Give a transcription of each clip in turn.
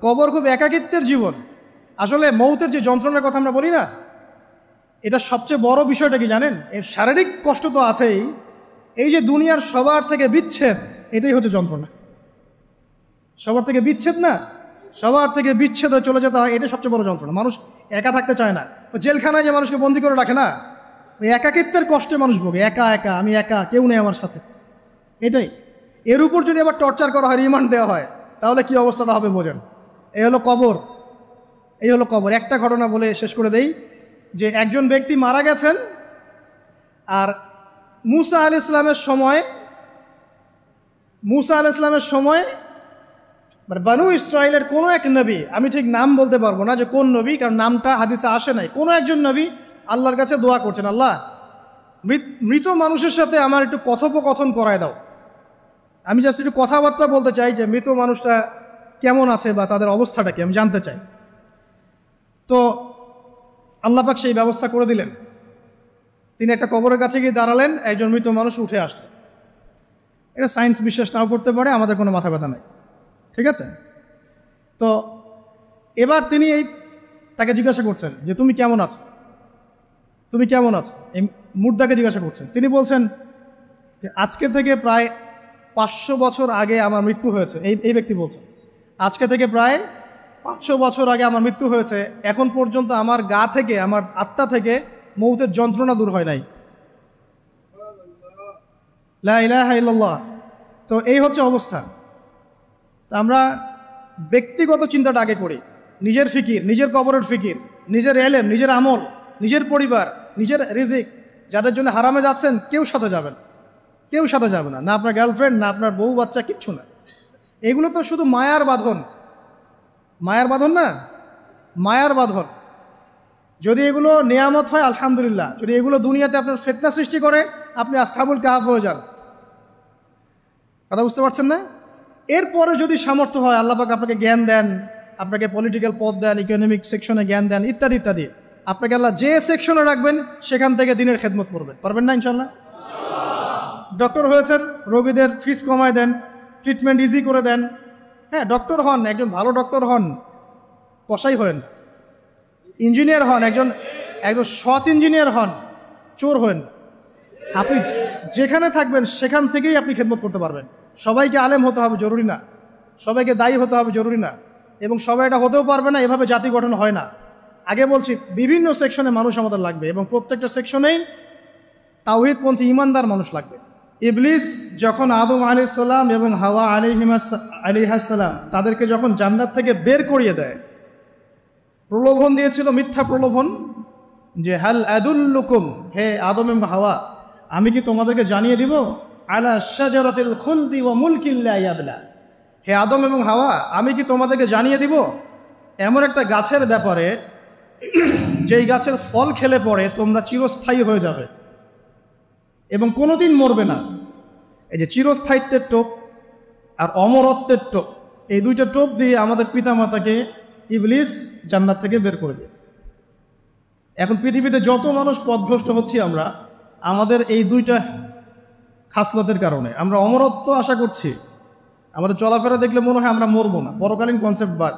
কবর খুব একাকিত্বের জীবন। আসলে মৌতের যে যন্ত্রণার কথা আমরা বলি না, এটা সবচেয়ে বড় বিষয়টা কি জানেন? এর শারীরিক কষ্ট তো আছেই, এই যে দুনিয়ার সবার থেকে বিচ্ছেদ, এটাই হচ্ছে যন্ত্রণা। সবার থেকে বিচ্ছেদ না, সবার থেকে বিচ্ছেদ হয়ে চলে যেতে হয়, এটা সবচেয়ে বড় যন্ত্রণা। মানুষ একা থাকতে চায় না। জেলখানায় যে মানুষকে বন্দি করে রাখে না, ওই একাকিত্বের কষ্টে মানুষ ভোগে। একা একা, আমি একা, কেউ নেই আমার সাথে, এটাই। এর উপর যদি আবার টর্চার করা হয়, রিমান্ড দেওয়া হয়, তাহলে কি অবস্থাটা হবে বোঝেন। এই হলো কবর, এই হলো কবর। একটা ঘটনা বলে শেষ করে দেই, যে একজন ব্যক্তি মারা গেছেন, আর মুসা আলাইহিস সালামের সময় বানু ইসরাইলের কোনো এক নবী, আমি ঠিক নাম বলতে পারবো না যে কোন নবী, কারণ নামটা হাদিসে আসে নাই, কোনো একজন নবী আল্লাহর কাছে দোয়া করছেন, আল্লাহ মৃত মানুষের সাথে আমার একটু কথোপকথন করায় দাও। আমি জাস্ট একটু কথাবার্তা বলতে চাই যে মৃত মানুষটা কেমন আছে বা তাদের অবস্থাটা কি, আমি জানতে চাই। তো আল্লাহ পাক সেই ব্যবস্থা করে দিলেন। তিনি একটা কবরের কাছে গিয়ে দাঁড়ালেন, একজন মৃত মানুষ উঠে আসলেন। এটা সায়েন্স বিশ্বাস নাও করতে পারে, আমাদের কোনো মাথা ব্যথা নাই, ঠিক আছে? তো এবার তিনি তাকে জিজ্ঞাসা করছেন যে তুমি কেমন আছো, তুমি কেমন আছো, এই মুর্দাকে জিজ্ঞাসা করছেন। তিনি বলছেন যে আজকে থেকে প্রায় 500 বছর আগে আমার মৃত্যু হয়েছে। এই ব্যক্তি বলছেন আজকে থেকে প্রায় 500 বছর আগে আমার মৃত্যু হয়েছে, এখন পর্যন্ত আমার গা থেকে, আমার আত্মা থেকে মৌতের যন্ত্রণা দূর হয় নাই। লা ইলাহা ইল্লাল্লাহ। তো এই হচ্ছে অবস্থা। আমরা ব্যক্তিগত চিন্তাটা আগে করি, নিজের ফিকির, নিজের কবরের ফিকির, নিজের এলেম, নিজের আমল, নিজের পরিবার, নিজের রিজিক। যাদের জন্য হারামে যাচ্ছেন, কেউ সাথে যাবেন, কেউ সাথে যাবে না, না আপনার গার্লফ্রেন্ড, না আপনার বউ বাচ্চা, কিচ্ছু না। এগুলো তো শুধু মায়ার বাঁধন, মায়ার বাঁধন না, মায়ার বাঁধন। যদি এগুলো নেয়ামত হয় আলহামদুলিল্লাহ, যদি এগুলো দুনিয়াতে আপনার ফিতনা সৃষ্টি করে, আপনি আসহাবুল কাহফ হয়ে যান। কথা বুঝতে পারছেন না? এরপরে যদি সামর্থ্য হয়, আল্লাহ পাক আপনাকে জ্ঞান দেন, আপনাকে পলিটিক্যাল পদ দেন, ইকোনমিক সেকশনে জ্ঞান দেন, ইত্যাদি ইত্যাদি, আপনাকে আল্লাহ যে সেকশনে রাখবেন সেখান থেকে দিনের খেদমত করবেন, পারবেন না ইনশাল্লাহ? ডক্টর হয়েছেন, রোগীদের ফিস কমায় দেন, ট্রিটমেন্ট ইজি করে দেন। হ্যাঁ, ডক্টর হন, একজন ভালো ডক্টর হন, কসাই হন। ইঞ্জিনিয়ার হন, একজন সৎ ইঞ্জিনিয়ার হন, চোর হন। আপনি যেখানে থাকবেন সেখান থেকেই আপনি খেদমত করতে পারবেন। সবাইকে আলেম হতে হবে জরুরি না, সবাইকে দায়ী হতে হবে জরুরি না, এবং সবাই এটা হতেও পারবে না। এভাবে জাতি গঠন হয় না। আগে বলছি, বিভিন্ন সেকশনে মানুষ আমাদের লাগবে, এবং প্রত্যেকটা সেকশনেই তাওহীদপন্থী ইমানদার মানুষ লাগবে। ইবলিস যখন আদম আলাইহিস সালাম এবং হাওয়া আলাইহিস সালাম তাদেরকে যখন জান্নাত থেকে বের করিয়ে দেয়, প্রলোভন দিয়েছিল, মিথ্যা প্রলোভন, যে হাল আদুল্লুকুম, হে আদম এবং হাওয়া, আমি কি তোমাদেরকে জানিয়ে দিব, আলা শাজারাতিল খুলদি ওয়া মুলকিন লা ইয়াবলা, হে আদম এবং হাওয়া, আমি কি তোমাদেরকে জানিয়ে দিব এমন একটা গাছের ব্যাপারে, যেই গাছের ফল খেলে পরে তোমরা চিরস্থায়ী হয়ে যাবে এবং কোনোদিন মরবে না। এই যে চিরস্থায়িত্বের টোপ আর অমরত্বের টোপ, এই দুইটা টোপ দিয়ে আমাদের পিতামাতাকে ইবলিস জান্নাত থেকে বের করে দিয়েছে। এখন পৃথিবীতে যত মানুষ পথভ্রষ্ট হচ্ছি আমরা, আমাদের এই দুইটা খাসলতের কারণে। আমরা অমরত্ব আশা করছি, আমাদের চলাফেরা দেখলে মনে হয় আমরা মরবো না, পরকালীন কনসেপ্ট বাদ।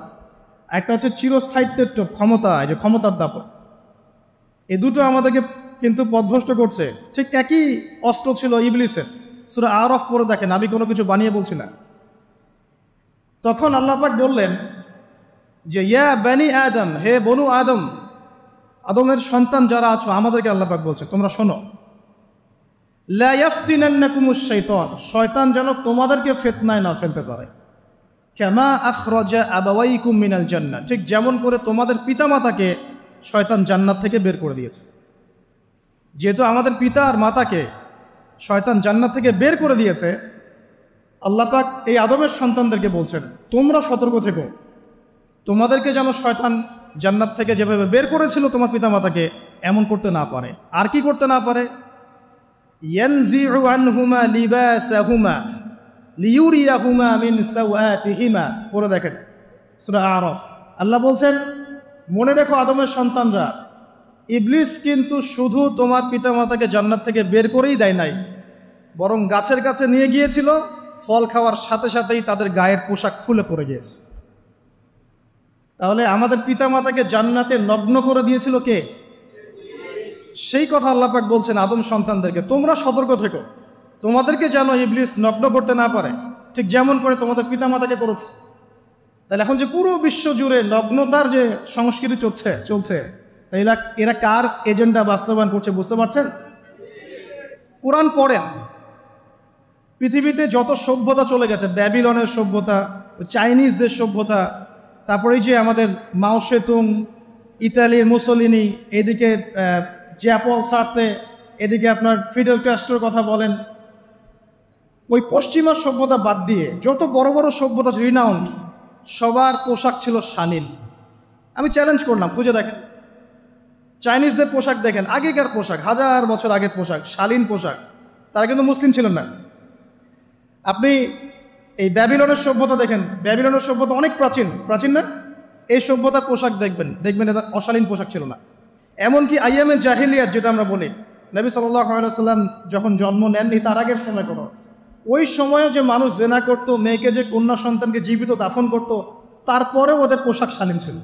একটা হচ্ছে চিরস্থায়িত্বের টোপ, ক্ষমতা, এই যে ক্ষমতার দাপট, এই দুটো আমাদেরকে কিন্তু পথভ্রষ্ট করছে। ঠিক একই অস্ত্র ছিল ইবলিসের। সূরা আরাফ পড়ে দেখেন, আমি কোনো কিছু বানিয়ে বলছি না। তখন আল্লাহ পাক বললেন যে ইয়া বানি আদম, হে বনু আদম, আদমের সন্তান যারা আছো, আমাদেরকে আল্লাহ পাক বলছে তোমরা শোনো, লা ইয়াফতিনান্নাকুমুশ শাইতান, শয়তান যেন তোমাদেরকে ফিতনায় না ফেলতে পারে। কামা আখরাজা আবাওয়াইকুম মিনাল জান্নাহ, ঠিক যেমন করে তোমাদের পিতামাতাকে শয়তান জান্নাত থেকে বের করে দিয়েছে। যেহেতু আমাদের পিতা আর মাতাকে শয়তান জান্নাত থেকে বের করে দিয়েছে, আল্লাহ পাক এই আদমের সন্তানদেরকে বলছেন তোমরা সতর্ক থেকো, তোমাদেরকে যেন শয়তান জান্নাত থেকে যেভাবে বের করেছিল তোমার পিতামাতাকে, এমন করতে না পারে। আর কি করতে না পারে? ইয়ানজিউ আনহুমা লিবাসাহুমা লিউরিয়াহুমা মিন সাওয়াতিহিমা, পড়ে দেখেন সূরা আরাফ। আল্লাহ বলছেন, মনে রেখো আদমের সন্তানরা, ইবলিস কিন্তু শুধু তোমার পিতামাতাকে জান্নাত থেকে বের করেই দেয় নাই, বরং গাছের কাছে নিয়ে গিয়েছিল, ফল খাওয়ার সাথে সাথেই তাদের গায়ের পোশাক খুলে পড়ে গিয়েছে। তাহলে আমাদের পিতামাতাকে জান্নাতে নগ্ন করে দিয়েছিল কে? সেই কথা আল্লাহ পাক বলছেন আদম সন্তানদেরকে, তোমরা সতর্ক থেকো, তোমাদেরকে যেন ইবলিস নগ্ন করতে না পারে, ঠিক যেমন করে তোমাদের পিতামাতাকে করেছে। তাহলে এখন যে পুরো বিশ্ব জুড়ে নগ্নতার যে সংস্কৃতি চলছে তাহলে এরা কার এজেন্ডা বাস্তবায়ন করছে বুঝতে পারছেন? কোরআন পড়েন, পৃথিবীতে যত সভ্যতা চলে গেছে, ব্যাবিলনের সভ্যতা, চাইনিজদের সভ্যতা, তারপরে যে আমাদের মাও সেতুং, ইতালির মুসোলিনি, এদিকে জ্যাপল সার্তে, এদিকে আপনার ফিডেল ক্যাস্ট্রোর কথা বলেন, ওই পশ্চিমা সভ্যতা বাদ দিয়ে যত বড় বড় সভ্যতা রিনাউন্ড, সবার পোশাক ছিল শালীন। আমি চ্যালেঞ্জ করলাম, খুঁজে দেখেন, চাইনিজদের পোশাক দেখেন, আগেকার পোশাক, 1000 বছর আগের পোশাক, শালীন পোশাক। তারা কিন্তু মুসলিম ছিলেন না। আপনি এই ব্যাবিলনের সভ্যতা দেখেন, ব্যাবিলনের সভ্যতা অনেক প্রাচীন না? এই সভ্যতার পোশাক দেখবেন এটা অশালীন পোশাক ছিল না। এমনকি আইয়ামে জাহিলিয়াত যেটা আমরা বলি, নবী সাল্লাল্লাহু আলাইহি ওয়াসাল্লাম যখন জন্ম নেননি তার আগের সময় কোনো, ওই সময়ে যে মানুষ জেনা করত, মেয়েকে যে কন্যা সন্তানকে জীবিত দাফন করত, তারপরেও ওদের পোশাক শালীন ছিল।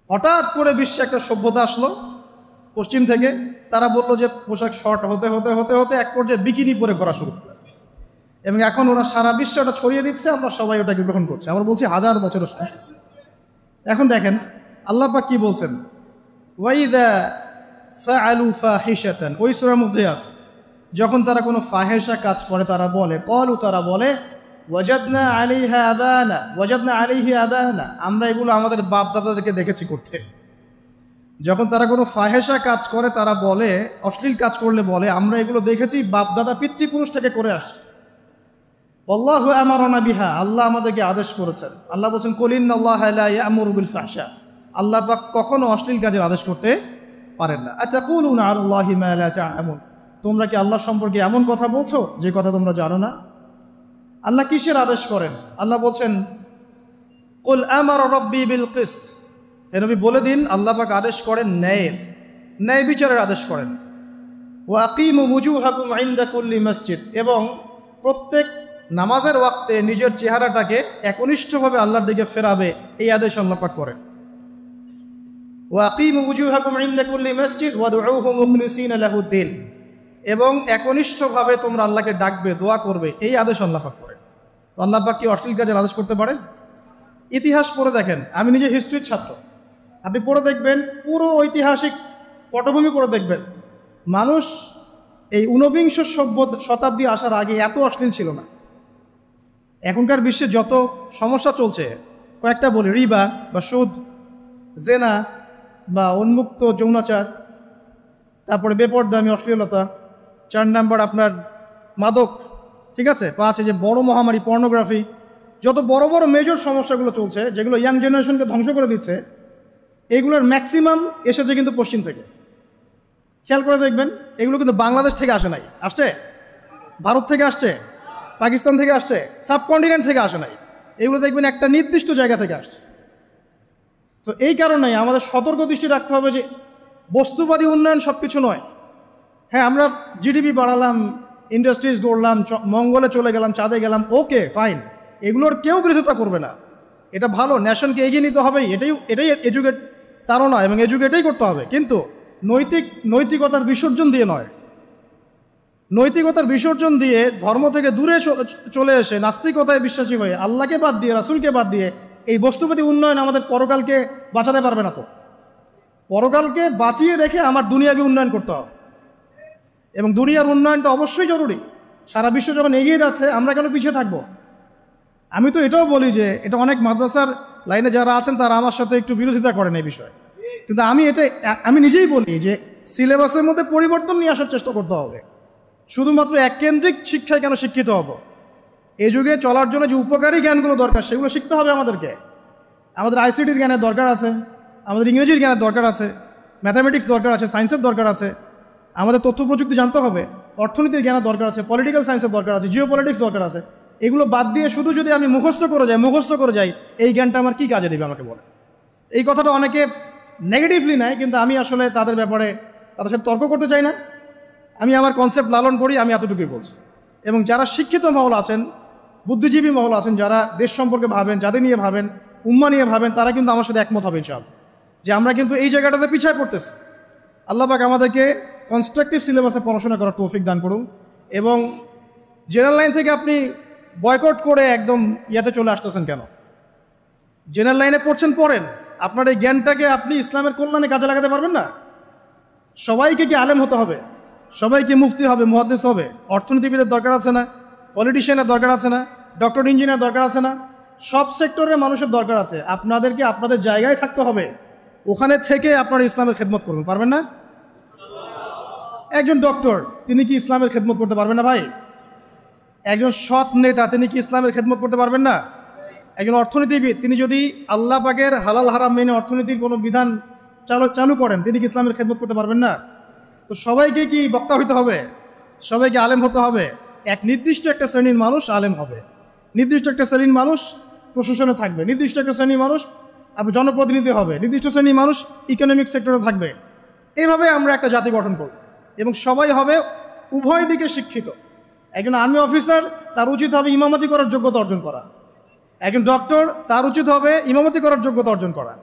হঠাৎ করে বিশ্বে একটা সভ্যতা আসলো পশ্চিম থেকে, তারা বললো যে পোশাক শর্ট হতে হতে হতে হতে এক পর্যায়ে বিকিনি পরে ঘোরা শুরু করে, এবং এখন ওরা সারা বিশ্বে ওটা ছড়িয়ে দিচ্ছে, আমরা সবাই ওটাকে গ্রহণ করছি। আমরা বলছি 1000 বছরের সমস্যা। এখন দেখেন আল্লাহ পাক কি বলছেন, ওয়াইদা ফাআলু ফাহিশাতান, ওই সূরার মধ্যে আছে, যখন তারা কোনো ফাহেসা কাজ করে তারা বলে, ক্বালু, তারা বলে, ওয়াজাদনা আলাইহি আবানা, আমরা এগুলো আমাদের বাপ দাদাদেরকে দেখেছি করতে। যখন তারা কোনো ফাহেসা কাজ করে তারা বলে, অশ্লীল কাজ করলে বলে, আমরা এগুলো দেখেছি বাপ দাদা পিতৃপুরুষ থেকে করে আসছে। আল্লাহু আমারানা বিহা, আল্লাহ আমাদেরকে আদেশ করেছেন। আল্লাহ বলছেন, কুল ইন্নাল্লাহা লা ইয়া'মুরু বিল ফাহশা, আল্লাহ পাক কখনো অশ্লীল কাজের আদেশ করতে পারেন না। আতাকুলুনা আলাল্লাহি মা লা তা'লামুন, তোমরা কি আল্লাহ সম্পর্কে এমন কথা বলছো যে কথা তোমরা জানো না? আল্লাহ কিসের আদেশ করেন? আল্লাহ বলছেন, কুল আমারা রাব্বি বিল কিসত, হে নবী বলে দিন আল্লাহ পাক আদেশ করেন ন্যায় বিচারের আদেশ করেন। ওয়া আকিমু ওয়ুজুহাকুম ইনদা কুল্লি মসজিদ, এবং প্রত্যেক নামাজের ওয়াক্তে নিজের চেহারাটাকে একনিষ্ঠভাবে আল্লাহর দিকে ফেরাবে, এই আদেশ আল্লাহ পাক করেন। ওয়া আকিমু ওয়ুজুহাকুম ইনদা কুল্লি মসজিদ ওয়াদউহু মুখলিসিনা লাহুদ্দিন, এবং একনিষ্ঠভাবে তোমরা আল্লাহকে ডাকবে, দোয়া করবে, এই আদেশ আল্লাহ পাক করেন। তো আল্লাহ পাক কি অশ্লীল কাজের আদেশ করতে পারেন? ইতিহাস পড়ে দেখেন, আমি নিজে হিস্ট্রির ছাত্র, আপনি পড়ে দেখবেন, পুরো ঐতিহাসিক পটভূমি পড়ে দেখবেন, মানুষ এই ঊনবিংশ শতাব্দী আসার আগে এত অশ্লীল ছিল না। এখনকার বিশ্বে যত সমস্যা চলছে, কয়েকটা বলি, রিবা বা সুদ, জেনা বা উন্মুক্ত যৌনাচার, তারপরে বেপরদামি অশ্লীলতা, 4 নাম্বার আপনার মাদক, ঠিক আছে, 5 যে বড় মহামারী পর্নোগ্রাফি, যত বড় বড় মেজর সমস্যাগুলো চলছে যেগুলো ইয়াং জেনারেশনকে ধ্বংস করে দিচ্ছে, এগুলোর ম্যাক্সিমাম এসেছে কিন্তু পশ্চিম থেকে। খেয়াল করে দেখবেন, এগুলো কিন্তু বাংলাদেশ থেকে আসে নাই, আসছে ভারত থেকে আসছে, পাকিস্তান থেকে আসছে, সাবকন্টিনেন্ট থেকে আসে নাই, এগুলো দেখবেন একটা নির্দিষ্ট জায়গা থেকে আসছে। তো এই কারণেই আমাদের সতর্ক দৃষ্টি রাখতে হবে যে বস্তুবাদী উন্নয়ন সব কিছু নয়। হ্যাঁ, আমরা জিডিপি বাড়ালাম, ইন্ডাস্ট্রিজ গড়লাম, মঙ্গলে চলে গেলাম, চাঁদে গেলাম, ওকে ফাইন, এগুলোর কেউ বিরোধিতা করবে না, এটা ভালো, ন্যাশনকে এগিয়ে নিতে হবেই, এটাই এডুকেট তারা এবং এডুকেটেই করতে হবে, কিন্তু নৈতিকতার বিসর্জন দিয়ে নয়। নৈতিকতার বিসর্জন দিয়ে ধর্ম থেকে দূরে চলে এসে নাস্তিকতায় বিশ্বাসী হয়ে আল্লাহকে বাদ দিয়ে, রাসূলকে বাদ দিয়ে এই বস্তুবাদী উন্নয়ন আমাদের পরকালকে বাঁচাতে পারবে না। তো পরকালকে বাঁচিয়ে রেখে আমার দুনিয়াবী উন্নয়ন করতে হবে, এবং দুনিয়ার উন্নয়নটা অবশ্যই জরুরি। সারা বিশ্ব যখন এগিয়ে যাচ্ছে, আমরা কেন পিছিয়ে থাকবো? আমি তো এটাও বলি যে এটা অনেক মাদ্রাসার লাইনে যারা আছেন তারা আমার সাথে একটু বিরোধিতা করেন এই বিষয়ে, কিন্তু আমি নিজেই বলি যে সিলেবাসের মধ্যে পরিবর্তন নিয়ে আসার চেষ্টা করতে হবে। শুধুমাত্র এককেন্দ্রিক শিক্ষায় কেন শিক্ষিত হব? এই যুগে চলার জন্য যে উপকারী জ্ঞানগুলো দরকার সেগুলো শিখতে হবে আমাদেরকে। আমাদের আইসিটির জ্ঞানের দরকার আছে, আমাদের ইংরেজির জ্ঞানের দরকার আছে, ম্যাথামেটিক্স দরকার আছে, সায়েন্সের দরকার আছে, আমাদের তথ্য প্রযুক্তি জানতে হবে, অর্থনীতির জ্ঞানের দরকার আছে, পলিটিক্যাল সায়েন্সের দরকার আছে, জিও পলিটিক্স দরকার আছে। এগুলো বাদ দিয়ে শুধু যদি আমি মুখস্থ করে যাই, এই জ্ঞানটা আমার কী কাজে দেবে আমাকে বলে? এই কথাটা অনেকে নেগেটিভলি নেয়, কিন্তু আমি আসলে তাদের ব্যাপারে তাদের সাথে তর্ক করতে চাই না। আমি আমার কনসেপ্ট লালন করি, আমি এতটুকুই বলছি। এবং যারা শিক্ষিত মহল আছেন, বুদ্ধিজীবী মহল আছেন, যারা দেশ সম্পর্কে ভাবেন, যাদের নিয়ে ভাবেন, উম্মাহ নিয়ে ভাবেন, তারা কিন্তু আমার সাথে একমত হবে ইনশাআল্লাহ যে আমরা কিন্তু এই জায়গাটাতে পিছায় পড়তেছি। আল্লাহ পাক আমাদেরকে কনস্ট্রাকটিভ সিলেবাসে পড়াশোনা করার তৌফিক দান করুন, এবং জেনারেল লাইন থেকে আপনি বয়কট করে একদম ইয়াতে চলে আসতেছেন কেন? জেনারেল লাইনে পড়ছেন, পড়েন, আপনার এই জ্ঞানটাকে আপনি ইসলামের কল্যাণে কাজে লাগাতে পারবেন না? সবাইকে কি আলেম হতে হবে? সবাইকে মুফতি হবে, মুহাদ্দিস হবে? অর্থনীতিবিদের দরকার আছে না? পলিটিশিয়ানের দরকার আছে না? ডক্টর ইঞ্জিনিয়ার দরকার আছে না? সব সেক্টরের মানুষের দরকার আছে। আপনাদেরকে আপনাদের জায়গায় থাকতে হবে, ওখানে থেকে আপনারা ইসলামের খেদমত করবেন, পারবেন না? একজন ডক্টর, তিনি কি ইসলামের খেদমত করতে পারবেন না ভাই? একজন সৎ নেতা, তিনি কি ইসলামের খেদমত করতে পারবেন না? একজন অর্থনীতিবিদ, তিনি যদি আল্লাহ পাকের হালাল হারাম মেনে অর্থনীতির কোনো বিধান চালু করেন, তিনি কি ইসলামের খেদমত করতে পারবেন না? তো সবাইকে কি বক্তা হইতে হবে? সবাইকে আলেম হতে হবে? এক নির্দিষ্ট একটা শ্রেণীর মানুষ আলেম হবে, নির্দিষ্ট একটা শ্রেণীর মানুষ প্রশাসনে থাকবে, নির্দিষ্ট একটা শ্রেণীর মানুষ জনপ্রতিনিধি হবে, নির্দিষ্ট শ্রেণীর মানুষ ইকোনমিক সেক্টরে থাকবে। এইভাবে আমরা একটা জাতি গঠন করব, এবং সবাই হবে উভয় দিকে শিক্ষিত। একজন আর্মি অফিসার, তার উচিত হবে ইমামতি করার যোগ্যতা অর্জন করা। একজন ডক্টর, তার উচিত হবে ইমামতি করার যোগ্যতা অর্জন করা।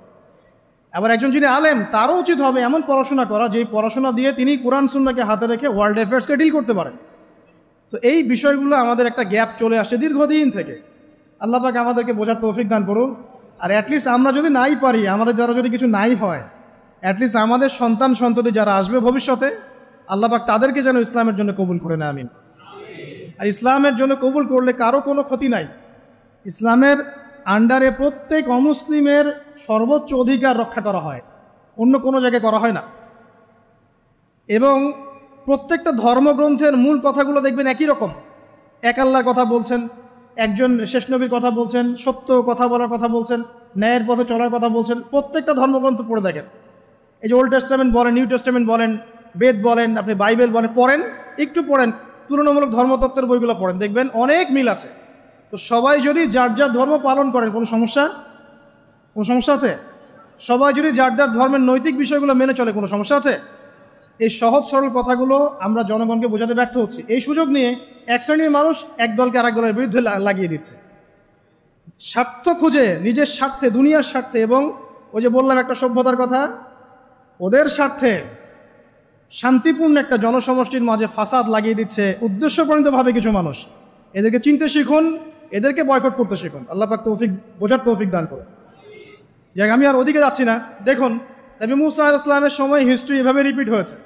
আবার একজন যিনি আলেম, তারও উচিত হবে এমন পড়াশোনা করা যে পড়াশোনা দিয়ে তিনি কোরআন সুন্নাহকে হাতে রেখে ওয়ার্ল্ড অ্যাফেয়ার্সকে ডিল করতে পারেন। তো এই বিষয়গুলো আমাদের একটা গ্যাপ চলে আসছে দীর্ঘদিন থেকে। আল্লাহ পাক আমাদেরকে বোঝার তৌফিক দান করুন। আর অ্যাটলিস্ট আমরা যদি নাই পারি, আমাদের দ্বারা যদি কিছু নাই হয়, অ্যাটলিস্ট আমাদের সন্তান সন্ততি যারা আসবে ভবিষ্যতে, আল্লাহ পাক তাদেরকে যেন ইসলামের জন্য কবুল করে নেয়, আমিন। আর ইসলামের জন্য কবুল করলে কারো কোনো ক্ষতি নাই। ইসলামের আন্ডারে প্রত্যেক অমুসলিমের সর্বোচ্চ অধিকার রক্ষা করা হয়, অন্য কোনো জায়গায় করা হয় না। এবং প্রত্যেকটা ধর্মগ্রন্থের মূল কথাগুলো দেখবেন একই রকম। এক আল্লাহর কথা বলছেন, একজন শেষ নবীর কথা বলছেন, সত্য কথা বলার কথা বলছেন, ন্যায়ের পথে চলার কথা বলছেন। প্রত্যেকটা ধর্মগ্রন্থ পড়ে দেখেন, এই যে ওল্ড টেস্টামেন্ট বলেন, নিউ টেস্টামেন্ট বলেন, বেদ বলেন, আপনি বাইবেল বলেন, পড়েন, একটু পড়েন, তুলনামূলক ধর্মতত্ত্বের বইগুলো পড়েন, দেখবেন অনেক মিল আছে। তো সবাই যদি যার যার ধর্ম পালন করেন, কোনো সমস্যা আছে? সবাই যদি যার যার ধর্মের নৈতিক বিষয়গুলো মেনে চলে, কোনো সমস্যা আছে? এই সহজ সরল কথাগুলো আমরা জনগণকে বোঝাতে ব্যর্থ হচ্ছি। এই সুযোগ নিয়ে এক শ্রেণীর মানুষ এক দলকে আরেক দলের বিরুদ্ধে লাগিয়ে দিচ্ছে, স্বার্থ খুঁজে, নিজের স্বার্থে, দুনিয়ার স্বার্থে, এবং ওই যে বললাম একটা সভ্যতার কথা, ওদের স্বার্থে শান্তিপূর্ণ একটা জনসমষ্টির মাঝে ফাসাদ লাগিয়ে দিচ্ছে উদ্দেশ্যপ্রণীতভাবে কিছু মানুষ। এদেরকে চিনতে শিখুন, এদেরকে বয়কট করতে শিখুন। আল্লাহ পাক বোঝার তৌফিক দান করুন। যাক, আমি আর ওদিকে যাচ্ছি না। দেখুন, নবী মুসা আলাইহিস সালামের সময় হিস্ট্রি এভাবে রিপিট হয়েছে।